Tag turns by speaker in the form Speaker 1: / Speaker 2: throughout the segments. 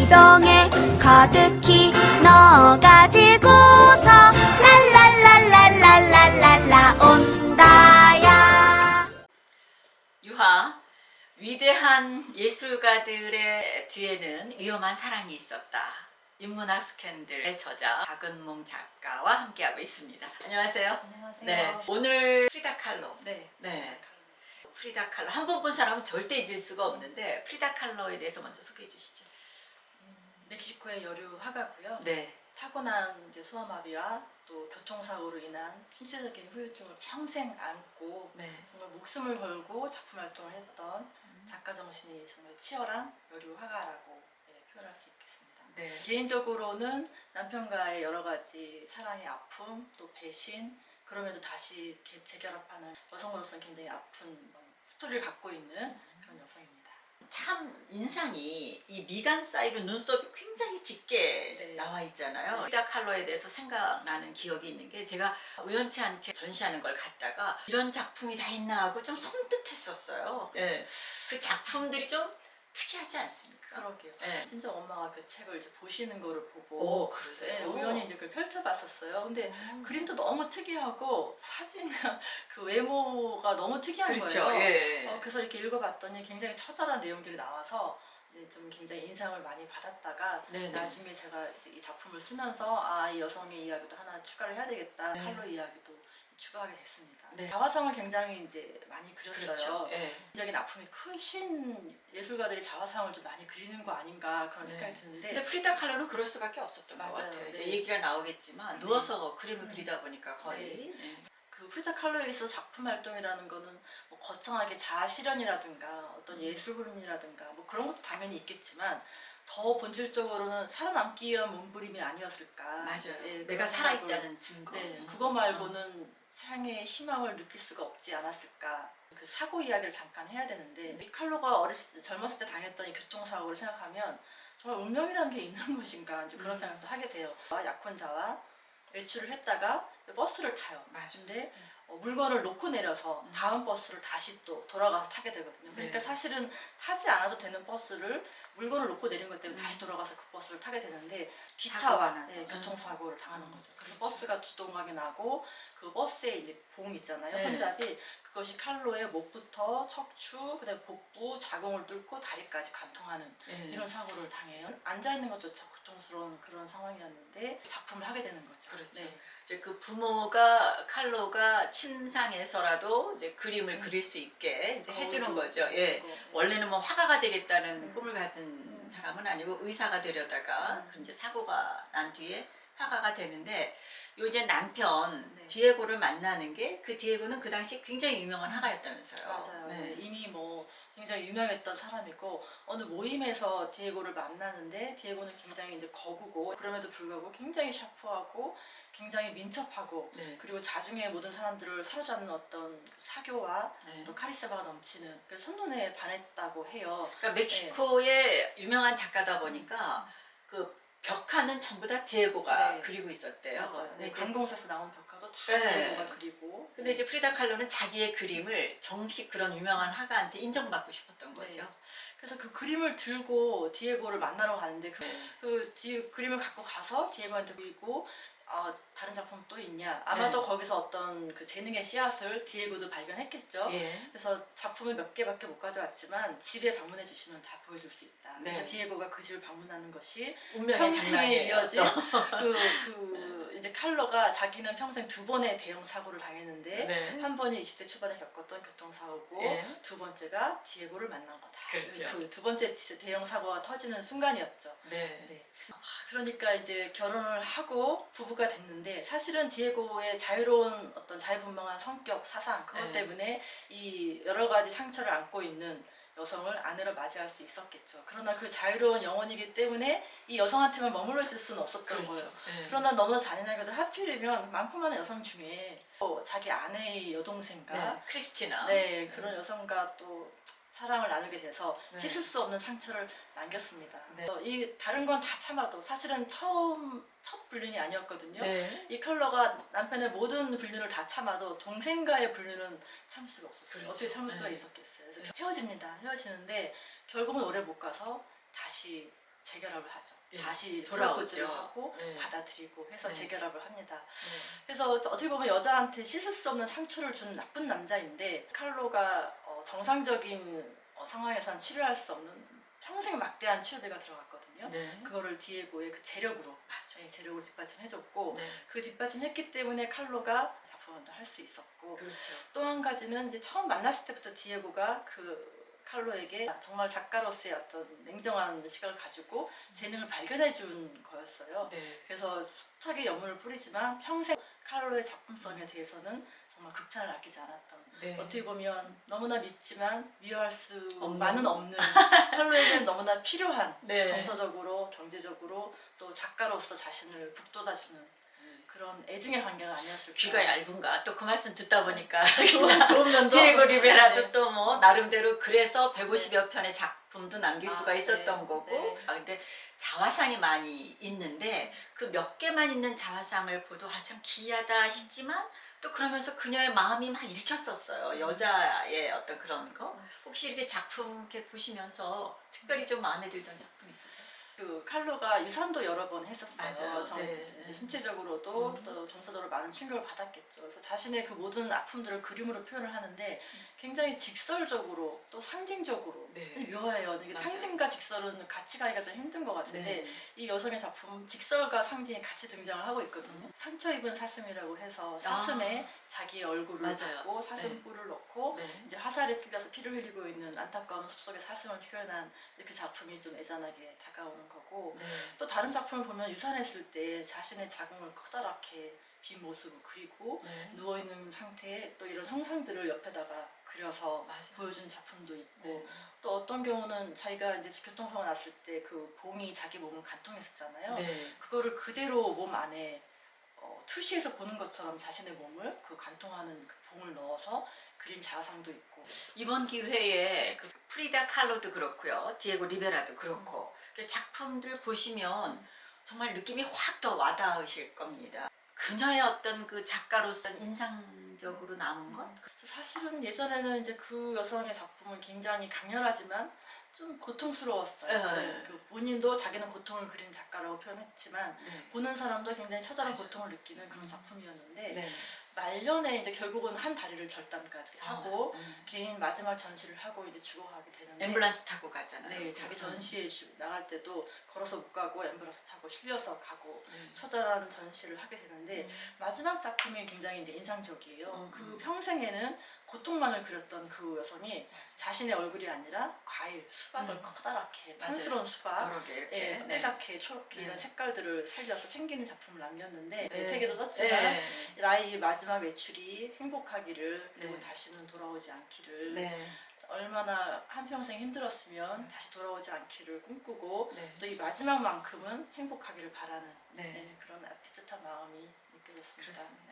Speaker 1: 병에 가득히 넣어가지고서 랄랄랄랄랄랄랄라 온다야.
Speaker 2: 유하, 위대한 예술가들의 뒤에는 위험한 사랑이 있었다. 인문학 스캔들의 저자 박은몽 작가와 함께하고 있습니다. 안녕하세요.
Speaker 3: 안녕하세요.
Speaker 2: 네, 오늘 프리다 칼로.
Speaker 3: 네.
Speaker 2: 네. 프리다 칼로 한 번 본 사람은 절대 잊을 수가 없는데 프리다 칼로에 대해서 먼저 소개해 주시죠.
Speaker 3: 멕시코의 여류 화가고요.
Speaker 2: 네.
Speaker 3: 타고난 이제 소아마비와 또 교통사고로 인한 신체적인 후유증을 평생 안고
Speaker 2: 네.
Speaker 3: 정말 목숨을 걸고 작품 활동을 했던 작가 정신이 정말 치열한 여류 화가라고 표현할 수 있겠습니다.
Speaker 2: 네.
Speaker 3: 개인적으로는 남편과의 여러 가지 사랑의 아픔, 또 배신, 그럼에도 다시 재결합하는 여성으로서는 굉장히 아픈 스토리를 갖고 있는 그런 여성입니다.
Speaker 2: 참 인상이 이 미간 사이로 눈썹이 굉장히 짙게
Speaker 3: 네.
Speaker 2: 나와 있잖아요. 프리다 칼로에 대해서 생각나는 기억이 있는 게 제가 우연치 않게 전시하는 걸 갔다가 이런 작품이 다 있나 하고 좀 섬뜩했었어요. 네. 그 작품들이 좀 특이하지 않습니까?
Speaker 3: 그러게요.
Speaker 2: 네.
Speaker 3: 진짜 엄마가 그 책을 이제 보시는 거를 보고
Speaker 2: 오, 그러세요?
Speaker 3: 네, 우연히 이제 그걸 펼쳐봤었어요. 근데 그림도 너무 특이하고 사진은 그 외모가 너무 특이한
Speaker 2: 그렇죠.
Speaker 3: 거예요.
Speaker 2: 예.
Speaker 3: 그래서 이렇게 읽어봤더니 굉장히 처절한 내용들이 나와서 이제 좀 굉장히 인상을 많이 받았다가
Speaker 2: 네네.
Speaker 3: 나중에 제가 이제 이 작품을 쓰면서 아, 이 여성의 이야기도 하나 추가를 해야 되겠다.
Speaker 2: 네.
Speaker 3: 칼로 이야기도 추가하게 됐습니다.
Speaker 2: 네.
Speaker 3: 자화상을 굉장히 이제 많이 그렸어요.
Speaker 2: 그렇죠. 예.
Speaker 3: 적인 아픔이 크신 예술가들이 자화상을 좀 많이 그리는 거 아닌가 그런
Speaker 2: 네.
Speaker 3: 생각이 드는데
Speaker 2: 근데 프리다 칼로는 그럴 수밖에 없었던 것
Speaker 3: 맞아요.
Speaker 2: 같아요. 이제
Speaker 3: 네.
Speaker 2: 얘기가 나오겠지만
Speaker 3: 네.
Speaker 2: 누워서 그림을 그리다 보니까 거의. 네.
Speaker 3: 그 프리다 칼로에 있어서 작품 활동이라는 거는 뭐 거창하게 자아실현이라든가 어떤 예술 그림이라든가 뭐 그런 것도 당연히 있겠지만 더 본질적으로는 살아남기 위한 몸부림이 아니었을까.
Speaker 2: 맞아요.
Speaker 3: 네,
Speaker 2: 내가
Speaker 3: 그런
Speaker 2: 살아있다는 증거.
Speaker 3: 네, 그거 말고는 삶의 희망을 느낄 수가 없지 않았을까. 그 사고 이야기를 잠깐 해야 되는데 이 칼로가 젊었을 때 당했던 이 교통사고를 생각하면 정말 운명이라는 게 있는 것인가 이제 그런 생각도 하게 돼요. 약혼자와 외출을 했다가 버스를 타요. 근데 물건을 놓고 내려서 다음 버스를 다시 또 돌아가서 타게 되거든요. 그러니까
Speaker 2: 네.
Speaker 3: 사실은 타지 않아도 되는 버스를 물건을 놓고 내린 것 때문에 다시 돌아가서 그 버스를 타게 되는데
Speaker 2: 사고가
Speaker 3: 기차와
Speaker 2: 나서.
Speaker 3: 교통사고를 당하는 거죠. 그래서
Speaker 2: 그렇죠.
Speaker 3: 버스가 두동강에 나고 그 버스에 이제 봉 있잖아요.
Speaker 2: 네.
Speaker 3: 손잡이 그것이 칼로의 목부터 척추, 그다음에 복부, 자궁을 뚫고 다리까지 관통하는
Speaker 2: 네.
Speaker 3: 이런 사고를 당해요. 앉아 있는 것조차 고통스러운 그런 상황이었는데 작품을 하게 되는 거죠.
Speaker 2: 그렇죠.
Speaker 3: 네.
Speaker 2: 이제 그 부모가 칼로가 침상에서라도 이제 그림을 그릴 수 있게 이제 해주는 거죠. 예. 원래는 뭐 화가가 되겠다는 꿈을 가진 사람은 아니고 의사가 되려다가 그 이제 사고가 난 뒤에 화가가 되는데 요 이제 남편
Speaker 3: 네.
Speaker 2: 디에고를 만나는 게 그 디에고는 그 당시 굉장히 유명한 화가였다면서요.
Speaker 3: 맞아요.
Speaker 2: 네.
Speaker 3: 이미 뭐 굉장히 유명했던 사람이고 어느 모임에서 디에고를 만나는데 디에고는 굉장히 이제 거구고 그럼에도 불구하고 굉장히 샤프하고 굉장히 민첩하고
Speaker 2: 네.
Speaker 3: 그리고 자중에 모든 사람들을 사로잡는 어떤 그 사교와
Speaker 2: 네.
Speaker 3: 또 카리스마가 넘치는 그 첫눈에 반했다고 해요.
Speaker 2: 그러니까 멕시코의 유명한 작가다 보니까 그 벽화는 전부 다 디에고가
Speaker 3: 네.
Speaker 2: 그리고 있었대요.
Speaker 3: 맞아요.
Speaker 2: 네, 이제
Speaker 3: 관공서에서 나온 벽화도 다
Speaker 2: 네.
Speaker 3: 디에고가 그리고
Speaker 2: 근데 이제 프리다 칼로는 자기의 그림을 정식 그런 유명한 화가한테 인정받고 싶었던
Speaker 3: 네.
Speaker 2: 거죠.
Speaker 3: 그래서 그 그림을 들고 디에고를 만나러 가는데
Speaker 2: 네.
Speaker 3: 그림을 갖고 가서 디에고한테 보이고 다른 작품 또 있냐? 아마도
Speaker 2: 네.
Speaker 3: 거기서 어떤 그 재능의 씨앗을 디에고도 발견했겠죠.
Speaker 2: 예.
Speaker 3: 그래서 작품을 몇 개밖에 못 가져왔지만 집에 방문해 주시면 다 보여줄 수 있다.
Speaker 2: 네.
Speaker 3: 그래서 디에고가 그 집을 방문하는 것이
Speaker 2: 운명의
Speaker 3: 평생에
Speaker 2: 장난이에요.
Speaker 3: 이어진 이제 칼로가 자기는 평생 두 번의 대형 사고를 당했는데
Speaker 2: 네.
Speaker 3: 한 번이 20대 초반에 겪었던 교통사고고
Speaker 2: 예.
Speaker 3: 두 번째가 디에고를 만난 거다.
Speaker 2: 그렇죠.
Speaker 3: 그 두 번째 대형 사고가 터지는 순간이었죠.
Speaker 2: 네.
Speaker 3: 네. 그러니까 이제 결혼을 하고 부부가 됐는데 사실은 디에고의 자유로운 어떤 자유분방한 성격, 사상 그것
Speaker 2: 네.
Speaker 3: 때문에 이 여러 가지 상처를 안고 있는 여성을 아내로 맞이할 수 있었겠죠. 그러나 그 자유로운 영혼이기 때문에 이 여성한테만 머물러 있을 수는 없었던 거예요.
Speaker 2: 네.
Speaker 3: 그러나 너무나 잔인하게도 하필이면 많고 많은 여성 중에 자기 아내의 여동생과
Speaker 2: 네. 크리스티나.
Speaker 3: 네, 그런 여성과 또 사랑을 나누게 돼서
Speaker 2: 네.
Speaker 3: 씻을 수 없는 상처를 남겼습니다.
Speaker 2: 네.
Speaker 3: 이 다른 건 다 참아도 사실은 첫 불륜이 아니었거든요.
Speaker 2: 네.
Speaker 3: 이 컬러가 남편의 모든 불륜을 다 참아도 동생과의 불륜은 참을 수가 없었어요.
Speaker 2: 그렇죠.
Speaker 3: 어떻게 참을 수가
Speaker 2: 네.
Speaker 3: 있었겠어요. 그래서 헤어집니다. 헤어지는데 결국은 오래 못 가서 다시 재결합을 하죠.
Speaker 2: 예,
Speaker 3: 다시
Speaker 2: 돌아오죠.
Speaker 3: 프로포즈를 하고
Speaker 2: 네.
Speaker 3: 받아들이고 해서
Speaker 2: 네.
Speaker 3: 재결합을 합니다.
Speaker 2: 네.
Speaker 3: 그래서 어떻게 보면 여자한테 씻을 수 없는 상처를 준 나쁜 남자인데 칼로가 정상적인 상황에서는 치료할 수 없는 평생 막대한 치료비가 들어갔거든요.
Speaker 2: 네.
Speaker 3: 그거를 디에고의 그 재력으로 재력으로 뒷받침해줬고
Speaker 2: 네.
Speaker 3: 그 뒷받침했기 때문에 칼로가 작품을 할 수 있었고
Speaker 2: 그렇죠.
Speaker 3: 또 한 가지는 이제 처음 만났을 때부터 디에고가 그 칼로에게 정말 작가로서의 어떤 냉정한 시각을 가지고 재능을 발견해 준 거였어요.
Speaker 2: 네.
Speaker 3: 그래서 숱하게 연문을 뿌리지만 평생 칼로의 작품성에 대해서는 정말 극찬을 아끼지 않았던
Speaker 2: 네.
Speaker 3: 어떻게 보면 너무나 밉지만 미워할 수만은
Speaker 2: 없는.
Speaker 3: 없는 칼로에게는 너무나 필요한
Speaker 2: 네.
Speaker 3: 정서적으로 경제적으로 또 작가로서 자신을 북돋아주는 그런 애증의 관계가 아니었을까.
Speaker 2: 귀가 얇은가? 또 그 말씀 듣다 보니까
Speaker 3: 좋은 면도
Speaker 2: 디에고 리베라도
Speaker 3: 네.
Speaker 2: 또 뭐 나름대로 그래서 150여 편의 작품도 남길 수가
Speaker 3: 아,
Speaker 2: 있었던
Speaker 3: 네.
Speaker 2: 거고
Speaker 3: 네.
Speaker 2: 근데 자화상이 많이 있는데 그 몇 개만 있는 자화상을 보도 참 기이하다 싶지만 또 그러면서 그녀의 마음이 막 일으켰었어요. 여자의 어떤 그런 거. 혹시 이렇게 작품 이렇게 보시면서 특별히 좀 마음에 들던 작품 있으세요?
Speaker 3: 그 칼로가 유산도 여러 번 했었어요.
Speaker 2: 맞아요. 네.
Speaker 3: 신체적으로도 또 정서적으로 많은 충격을 받았겠죠. 그래서 자신의 그 모든 아픔들을 그림으로 표현을 하는데 굉장히 직설적으로 또 상징적으로
Speaker 2: 네.
Speaker 3: 묘해요. 이게
Speaker 2: 맞아요.
Speaker 3: 상징과 직설은 같이 가기가 좀 힘든 것 같은데
Speaker 2: 네.
Speaker 3: 이 여성의 작품은 직설과 상징이 같이 등장을 하고 있거든요. 상처 입은 사슴이라고 해서 사슴에 자기의 얼굴을
Speaker 2: 맞아요.
Speaker 3: 넣고 사슴 뿔을 넣고
Speaker 2: 네.
Speaker 3: 이제 화살에 찔려서 피를 흘리고 있는 안타까운 숲속의 사슴을 표현한 그 작품이 좀 애잔하게 다가오는 거고
Speaker 2: 네.
Speaker 3: 또 다른 작품을 보면 유산했을 때 자신의 자궁을 커다랗게 빈 모습을 그리고
Speaker 2: 네.
Speaker 3: 누워있는 상태에 또 이런 형상들을 옆에다가 그려서
Speaker 2: 맞아요.
Speaker 3: 보여주는 작품도 있고
Speaker 2: 네.
Speaker 3: 또 어떤 경우는 자기가 이제 교통사고 났을 때 그 봉이 자기 몸을 관통했었잖아요.
Speaker 2: 네.
Speaker 3: 그거를 그대로 몸 안에 투시해서 보는 것처럼 자신의 몸을 그 관통하는 그 봉을 넣어서 그린 자화상도 있고
Speaker 2: 이번 기회에 그 프리다 칼로도 그렇고요, 디에고 리베라도 그렇고 그 작품들 보시면 정말 느낌이 확 더 와닿으실 겁니다. 그녀의 어떤 그 작가로서 인상적으로 남은 것?
Speaker 3: 사실은 예전에는 이제 그 여성의 작품은 굉장히 강렬하지만 좀 고통스러웠어요.
Speaker 2: 네.
Speaker 3: 그 본인도 자기는 고통을 그린 작가라고 표현했지만
Speaker 2: 네.
Speaker 3: 보는 사람도 굉장히 처절한
Speaker 2: 맞아요.
Speaker 3: 고통을 느끼는 그런 작품이었는데
Speaker 2: 네.
Speaker 3: 말년에 이제 결국은 한 다리를 절단까지 하고
Speaker 2: 음.
Speaker 3: 개인 마지막 전시를 하고 이제 죽어가게 되는데
Speaker 2: 앰뷸런스 타고 가잖아요.
Speaker 3: 네, 자기 전시에 나갈 때도 걸어서 못 가고 앰뷸런스 타고 실려서 가고 처절한 전시를 하게 되는데 마지막 작품이 굉장히 이제 인상적이에요. 그 평생에는 고통만을 그렸던 그 여성이 자신의 얼굴이 아니라 과일, 수박을 커다랗게 탄스러운 수박,
Speaker 2: 여러 개 이렇게.
Speaker 3: 예,
Speaker 2: 네.
Speaker 3: 빨갛게 초록게 이런
Speaker 2: 네.
Speaker 3: 색깔들을 살려서 생기는 작품을 남겼는데
Speaker 2: 네.
Speaker 3: 책에도 썼지만
Speaker 2: 네.
Speaker 3: 나의 마지막 외출이 행복하기를 그리고
Speaker 2: 네.
Speaker 3: 다시는 돌아오지 않기를
Speaker 2: 네.
Speaker 3: 얼마나 한평생 힘들었으면 다시 돌아오지 않기를 꿈꾸고
Speaker 2: 네.
Speaker 3: 또 이 마지막만큼은 행복하기를 바라는
Speaker 2: 네.
Speaker 3: 그런 애틋한 마음이 느껴졌습니다.
Speaker 2: 그렇습니다.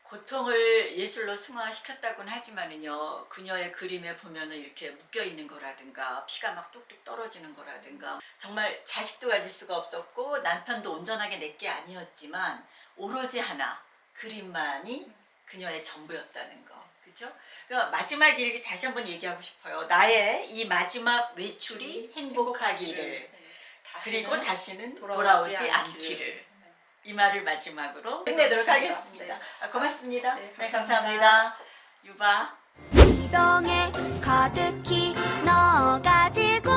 Speaker 2: 고통을 예술로 승화시켰다고는 하지만은요, 그녀의 그림에 보면은 이렇게 묶여 있는 거라든가 피가 막 뚝뚝 떨어지는 거라든가 정말 자식도 가질 수가 없었고 남편도 온전하게 내게 아니었지만 오로지 하나 그림만이 그녀의 전부였다는 거. 그죠? 그러니까 마지막 일 다시 한번 얘기하고 싶어요. 나의 이 마지막 외출이 행복하기를 그리고 다시는 돌아오지 않기를. 이 말을 마지막으로 끝내도록 하겠습니다.
Speaker 3: 네.
Speaker 2: 고맙습니다.
Speaker 3: 네,
Speaker 2: 네,
Speaker 3: 감사합니다.
Speaker 2: 감사합니다. 유바.
Speaker 1: 기동에 가득히 넣어가지고